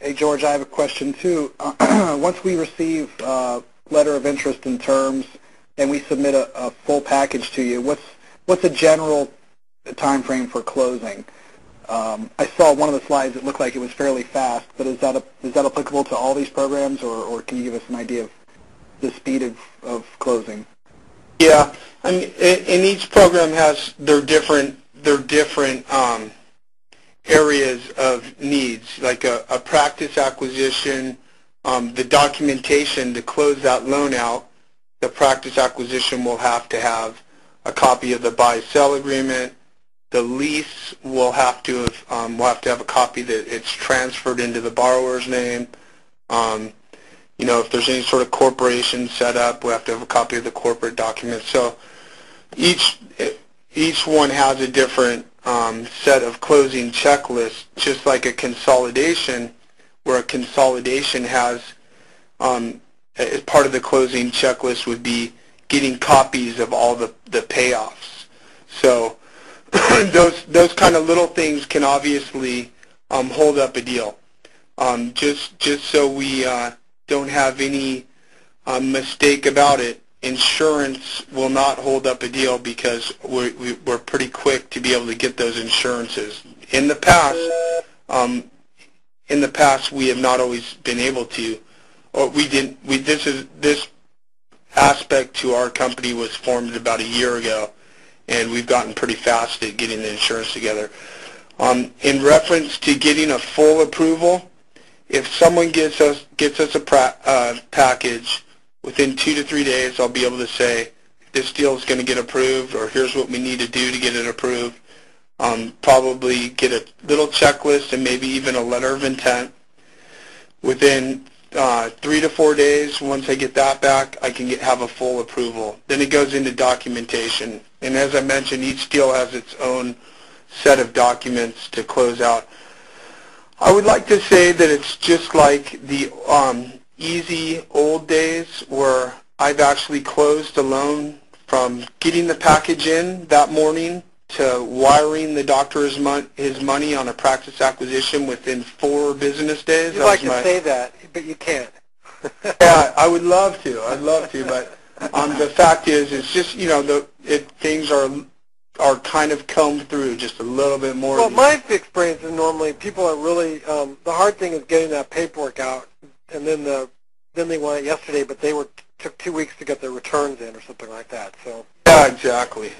Hey, George, I have a question too. Once we receive letter of interest and terms and we submit a full package to you, what's a general time frame for closing? I saw one of the slides, it looked like it was fairly fast, but is that applicable to all these programs, or can you give us an idea of the speed of closing? Yeah, I mean, and each program has their different areas of needs, like a practice acquisition, the documentation to close that loan out. The practice acquisition will have to have a copy of the buy-sell agreement. The lease will have to have a copy that it's transferred into the borrower's name. You know, if there's any sort of corporation set up, we have to have a copy of the corporate document. So each one has a different set of closing checklists, just like a consolidation, where a consolidation has, as part of the closing checklist would be getting copies of all the payoffs. So those kind of little things can obviously hold up a deal. Just so we don't have any mistake about it, insurance will not hold up a deal because we're pretty quick to be able to get those insurances. In the past, we have not always been able to, or we didn't. This aspect to our company was formed about a year ago, and we've gotten pretty fast at getting the insurance together. In reference to getting a full approval, if someone gets us a package, within 2 to 3 days, I'll be able to say, this deal is going to get approved, or here's what we need to do to get it approved. Probably get a little checklist and maybe even a letter of intent. Within 3 to 4 days, once I get that back, I can have a full approval. Then it goes into documentation. And as I mentioned, each deal has its own set of documents to close out. I would like to say that it's just like the easy old days where I've actually closed a loan from getting the package in that morning to wiring the doctor his money on a practice acquisition within 4 business days. You'd like to say that, but you can't. Yeah, I would love to. I'd love to, but the fact is, it's just, you know, things are kind of combed through just a little bit more. Well, my experience is normally people are really, the hard thing is getting that paperwork out, and then they want it yesterday, but took 2 weeks to get their returns in or something like that. So. Yeah, exactly.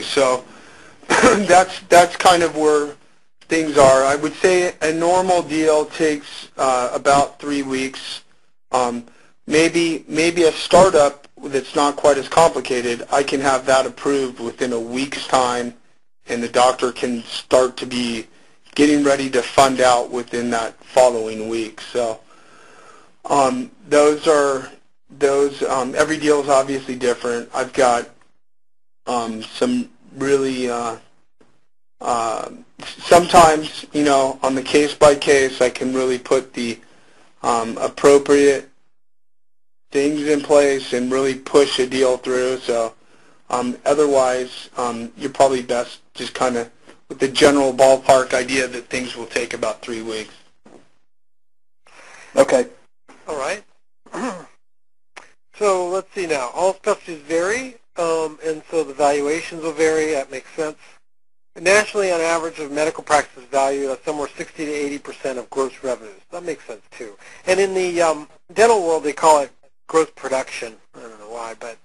So that's kind of where things are. I would say a normal deal takes about 3 weeks. Maybe a startup that's not quite as complicated, I can have that approved within a week's time, and the doctor can start to be getting ready to fund out within that following week. So every deal is obviously different. I've got some really sometimes, you know, on the case by case, I can really put the appropriate things in place and really push a deal through. So otherwise, you're probably best just kind of with the general ballpark idea that things will take about 3 weeks. Okay. All right. So let's see now. All specialties vary, and so the valuations will vary. That makes sense. Nationally, on average, of medical practice value, that's somewhere 60 to 80% of gross revenues. That makes sense too. And in the dental world, they call it gross production. I don't know why, but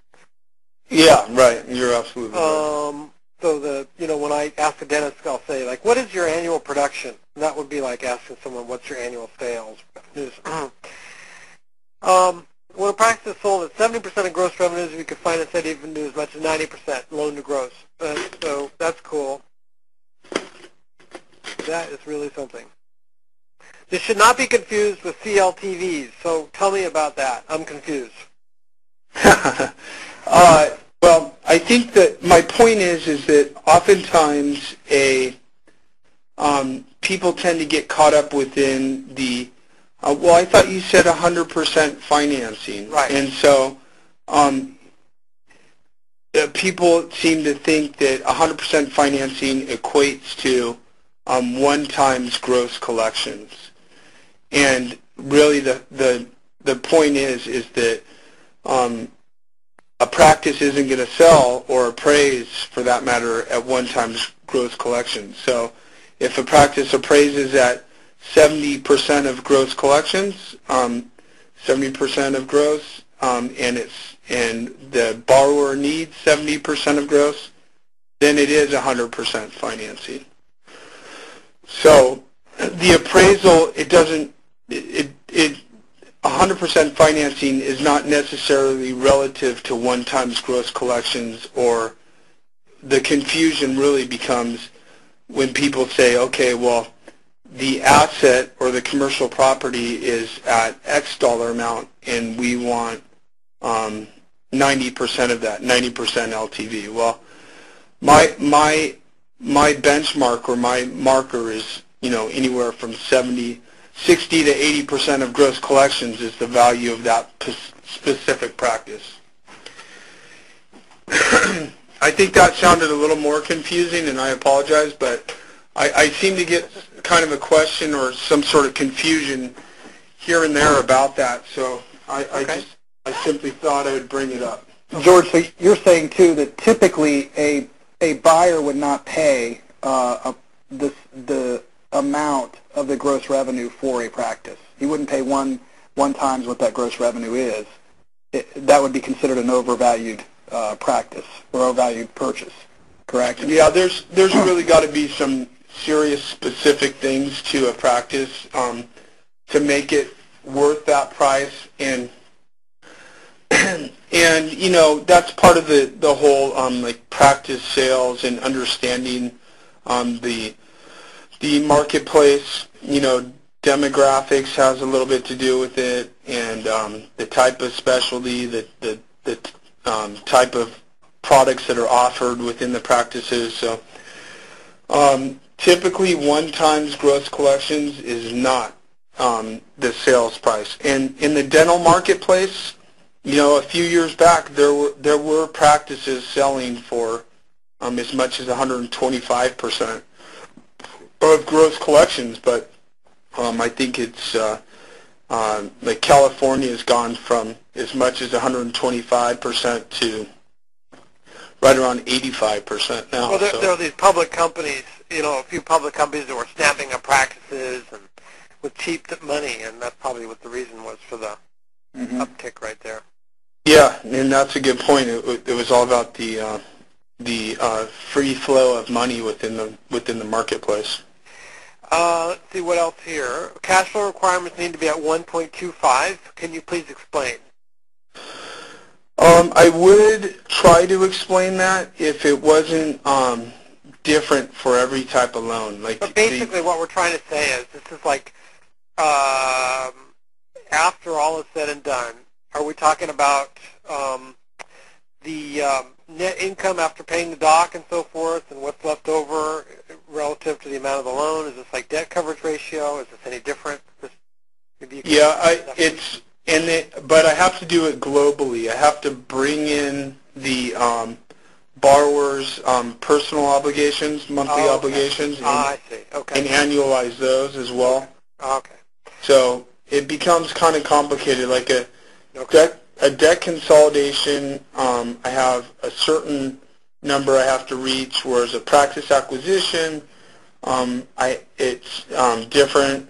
yeah, right. You're absolutely right. So when I ask a dentist, I'll say, like, what is your annual production? And that would be like asking someone, what's your annual sales? When a practice is sold at 70% of gross revenues, we could find it said even do as much as 90% loan to gross. So that's cool. That is really something. This should not be confused with CLTVs. So tell me about that. I'm confused. Well, I think that my point is that oftentimes people tend to get caught up within the well, I thought you said 100% financing. Right. And so people seem to think that 100% financing equates to 1 times gross collections. And really the point is that a practice isn't going to sell or appraise, for that matter, at 1 times gross collections. So if a practice appraises at 70% of gross collections, 70% of gross, and the borrower needs 70% of gross, then it is 100% financing. So the appraisal, 100% financing is not necessarily relative to 1 times gross collections, or the confusion really becomes when people say, okay, well, the asset or the commercial property is at X dollar amount and we want 90% of that, 90% LTV. Well, my benchmark or my marker is, anywhere from 60 to 80% of gross collections is the value of that specific practice. I think that sounded a little more confusing, and I apologize, but I seem to get kind of a question or some sort of confusion here and there about that, so I simply thought I would bring it up. George, so you're saying, too, that typically a buyer would not pay the amount of the gross revenue for a practice. He wouldn't pay one times what that gross revenue is. That would be considered an overvalued practice or overvalued purchase, correct? Yeah, there's really got to be some serious specific things to a practice to make it worth that price, and that's part of the whole like practice sales and understanding the marketplace. Demographics has a little bit to do with it, and the type of specialty, the type of products that are offered within the practices. So typically 1 times gross collections is not the sales price. And in the dental marketplace, a few years back there were practices selling for as much as 125% of gross collections, but I think it's like California has gone from as much as 125% to right around 85% now. Well, there are these public companies, a few public companies that were snapping up practices and with cheap money, and that's probably what the reason was for the uptick right there. Yeah, and that's a good point. It was all about the free flow of money within the marketplace. Let's see what else here. Cash flow requirements need to be at 1.25. Can you please explain? I would try to explain that if it wasn't different for every type of loan. But basically what we're trying to say is this is like after all is said and done, are we talking about the net income after paying the doc and so forth, and what's left over relative to the amount of the loan? Is this like debt coverage ratio? Is this any different? Yeah, but I have to do it globally. I have to bring in the borrower's personal obligations, monthly obligations, and, I see. Okay. And annualize those as well. Okay. So it becomes kind of complicated. Like a debt consolidation, I have a certain number I have to reach, whereas a practice acquisition, it's different.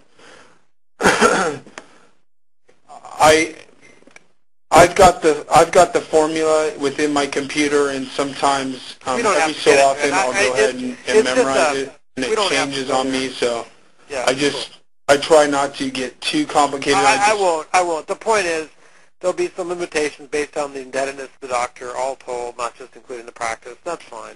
I've got the formula within my computer, and sometimes every so often I'll go ahead and memorize it, and it changes on me. So yeah, I try not to get too complicated. I won't. The point is, there'll be some limitations based on the indebtedness of the doctor, all told, not just including the practice. That's fine.